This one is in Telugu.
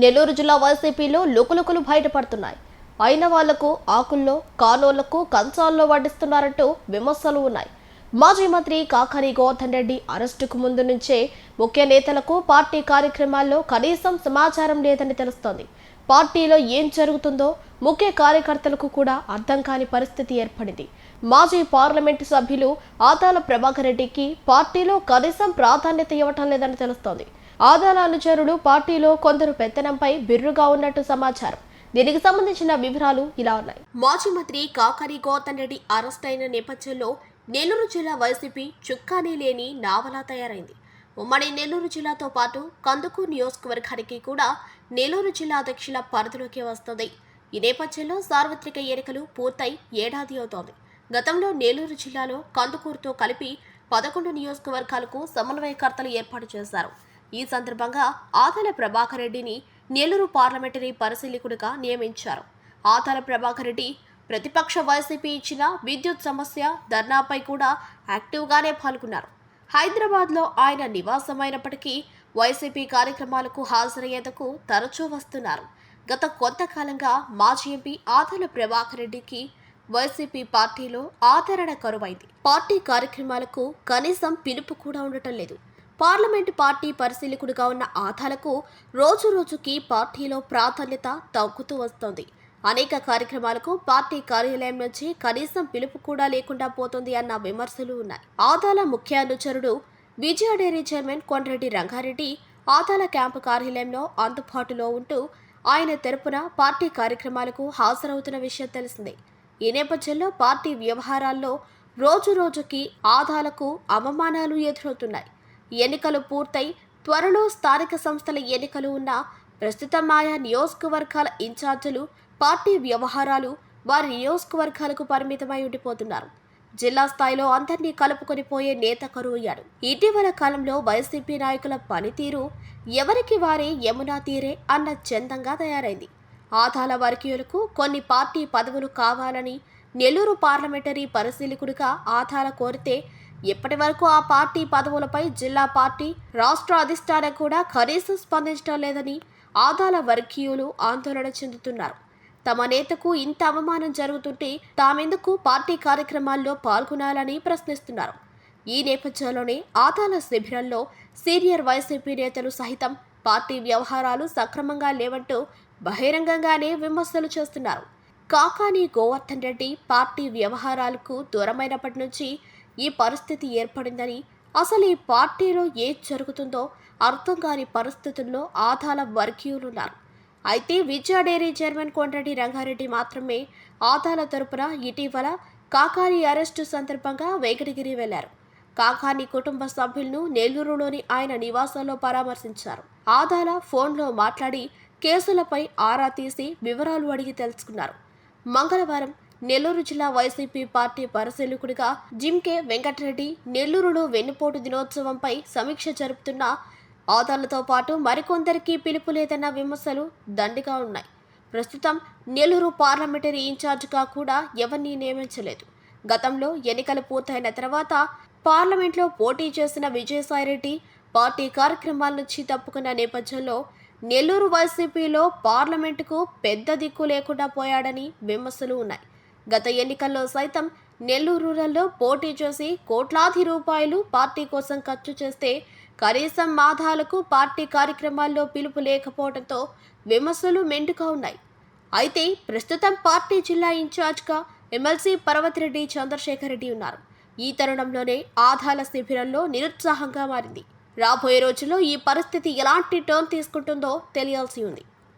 నెల్లూరు జిల్లా వైసీపీలో లుకులుకులు బయటపడుతున్నాయి. అయిన వాళ్లకు ఆకుల్లో, కానోళ్లకు కంచాల్లో వడ్డిస్తున్నారంటూ విమర్శలు ఉన్నాయి. మాజీ మంత్రి కాకాని గోవర్ధన్ రెడ్డి అరెస్టుకు ముందు నుంచే ముఖ్య నేతలకు పార్టీ కార్యక్రమాల్లో కనీసం సమాచారం లేదని తెలుస్తోంది. పార్టీలో ఏం జరుగుతుందో ముఖ్య కార్యకర్తలకు కూడా అర్థం కాని పరిస్థితి ఏర్పడింది. మాజీ పార్లమెంటు సభ్యులు ఆదాల ప్రభాకర్ రెడ్డికి పార్టీలో కనీసం ప్రాధాన్యత ఇవ్వటం లేదని తెలుస్తోంది. ఆదాల అనుచరులు పార్టీలో కొందరు పెత్తనంపై బిర్రుగా ఉన్నట్టు సమాచారం. దీనికి సంబంధించిన వివరాలు ఇలా ఉన్నాయి. మాజీ మంత్రి కాకాని గోవర్ధన్ రెడ్డి అరెస్ట్ అయిన నేపథ్యంలో నెల్లూరు జిల్లా వైసీపీ చుక్కానీ లేని నావలా తయారైంది. ఉమ్మడి నెల్లూరు జిల్లాతో పాటు కందుకూరు నియోజకవర్గానికి కూడా నెల్లూరు జిల్లా అధ్యక్షుల పరిధిలోకి వస్తుంది. ఈ నేపథ్యంలో సార్వత్రిక ఎన్నికలు పూర్తయి ఏడాది అవుతోంది. గతంలో నెల్లూరు జిల్లాలో కందుకూరుతో కలిపి 11 నియోజకవర్గాలకు సమన్వయకర్తలు ఏర్పాటు చేశారు. ఈ సందర్భంగా ఆదాల ప్రభాకర్ రెడ్డిని నెల్లూరు పార్లమెంటరీ పరిశీలకుడిగా నియమించారు. ఆదాల ప్రభాకర్ రెడ్డి ప్రతిపక్ష వైసీపీ ఇచ్చిన విద్యుత్ సమస్య ధర్నాపై కూడా యాక్టివ్గానే పాల్గొన్నారు. హైదరాబాద్లో ఆయన నివాసమైనప్పటికీ వైసీపీ కార్యక్రమాలకు హాజరయ్యేందుకు తరచూ వస్తున్నారు. గత కొంతకాలంగా మాజీ ఎంపీ ఆదాల ప్రభాకర్ రెడ్డికి వైసీపీ పార్టీలో ఆదరణ కరువైంది. పార్టీ కార్యక్రమాలకు కనీసం పిలుపు కూడా ఉండటం లేదు. పార్లమెంటు పార్టీ పరిశీలకుడిగా ఉన్న ఆదాలకు రోజు రోజుకి పార్టీలో ప్రాధాన్యత తగ్గుతూ వస్తోంది. అనేక కార్యక్రమాలకు పార్టీ కార్యాలయం నుంచి కనీసం పిలుపు కూడా లేకుండా పోతుంది అన్న విమర్శలు ఉన్నాయి. ఆదాల ముఖ్య అనుచరుడు Vijaya dairy chairman Kondreddy Rangareddy Adala camp కార్యాలయంలో అందుబాటులో ఉంటూ ఆయన తరపున పార్టీ కార్యక్రమాలకు హాజరవుతున్న విషయం తెలిసిందే. ఈ నేపథ్యంలో పార్టీ వ్యవహారాల్లో రోజు రోజుకి ఆదాలకు అవమానాలు ఎదురవుతున్నాయి. ఎన్నికలు పూర్తయి త్వరలో స్థానిక సంస్థల ఎన్నికలు ఉన్న ప్రస్తుతం ఆయా నియోజకవర్గాల ఇన్ఛార్జీలు పార్టీ వ్యవహారాలు వారి నియోజకవర్గాలకు పరిమితమై ఉండిపోతున్నారు. జిల్లా స్థాయిలో అందరినీ కలుపుకొని పోయే నేత కరువయ్యాడు. ఇటీవల కాలంలో వైసీపీ నాయకుల పనితీరు ఎవరికి వారే యమునా తీరే అన్న చందంగా తయారైంది. ఆదాల వర్గీయులకు కొన్ని పార్టీ పదవులు కావాలని నెల్లూరు పార్లమెంటరీ పరిశీలకుడిగా ఆదాల కోరితే ఇప్పటి వరకు ఆ పార్టీ పదవులపై జిల్లా పార్టీ, రాష్ట్ర అధిష్టానం కూడా కనీసం స్పందించడం లేదని ఆదాల వర్గీయులు ఆందోళన చెందుతున్నారు. తమ నేతకు ఇంత అవమానం జరుగుతుంటే తామెందుకు పార్టీ కార్యక్రమాల్లో పాల్గొనాలని ప్రశ్నిస్తున్నారు. ఈ నేపథ్యంలోనే ఆదాల శిబిరంలో సీనియర్ వైసీపీ నేతలు సహితం పార్టీ వ్యవహారాలు సక్రమంగా లేవంటూ బహిరంగంగానే విమర్శలు చేస్తున్నారు. కాకాని గోవర్ధన్ రెడ్డి పార్టీ వ్యవహారాలకు దూరమైనప్పటి నుంచి ఈ పరిస్థితి ఏర్పడిందని, అసలు ఈ పార్టీలో ఏం జరుగుతుందో అర్థం కాని పరిస్థితుల్లో ఆదాల వర్గీయులున్నారు. అయితే విజయ డైరీ చైర్మన్ కొండ్రెడ్డి రంగారెడ్డి మాత్రమే ఆదాల తరపున ఇటీవల కాకాని అరెస్టు సందర్భంగా వెంకటగిరి వెళ్లారు. కాకాని కుటుంబ సభ్యులను నెల్లూరులోని ఆయన నివాసంలో పరామర్శించారు. ఆదాల ఫోన్లో మాట్లాడి కేసులపై ఆరా తీసి వివరాలు అడిగి తెలుసుకున్నారు. మంగళవారం నెల్లూరు జిల్లా వైసీపీ పార్టీ పరిశీలకుడిగా జింకే వెంకటరెడ్డి నెల్లూరులో వెన్నుపోటు దినోత్సవంపై సమీక్ష జరుపుతున్న ఆదాలతో పాటు మరికొందరికి పిలుపు లేదన్న విమర్శలు దండిగా ఉన్నాయి. ప్రస్తుతం నెల్లూరు పార్లమెంటరీ ఇన్ఛార్జిగా కూడా ఎవరిని నియమించలేదు. గతంలో ఎన్నికలు పూర్తయిన తర్వాత పార్లమెంట్లో పోటీ చేసిన విజయసాయిరెడ్డి పార్టీ కార్యక్రమాల నుంచి తప్పుకున్న నేపథ్యంలో నెల్లూరు వైసీపీలో పార్లమెంటుకు పెద్ద దిక్కు లేకుండా పోయాడని విమర్శలు ఉన్నాయి. గత ఎన్నికల్లో సైతం నెల్లూరు రూరల్లో పోటీ చేసి కోట్లాది రూపాయలు పార్టీ కోసం ఖర్చు చేస్తే కనీసం ఆదాలకు పార్టీ కార్యక్రమాల్లో పిలుపు లేకపోవడంతో విమర్శలు మెండుగా ఉన్నాయి. అయితే ప్రస్తుతం పార్టీ జిల్లా ఇన్ఛార్జ్గా ఎమ్మెల్సీ పర్వతిరెడ్డి చంద్రశేఖర్ రెడ్డి ఉన్నారు. ఈ తరుణంలోనే ఆదాల శిబిరంలో నిరుత్సాహంగా మారింది. రాబోయే రోజుల్లో ఈ పరిస్థితి ఎలాంటి టర్న్ తీసుకుంటుందో తెలియాల్సి ఉంది.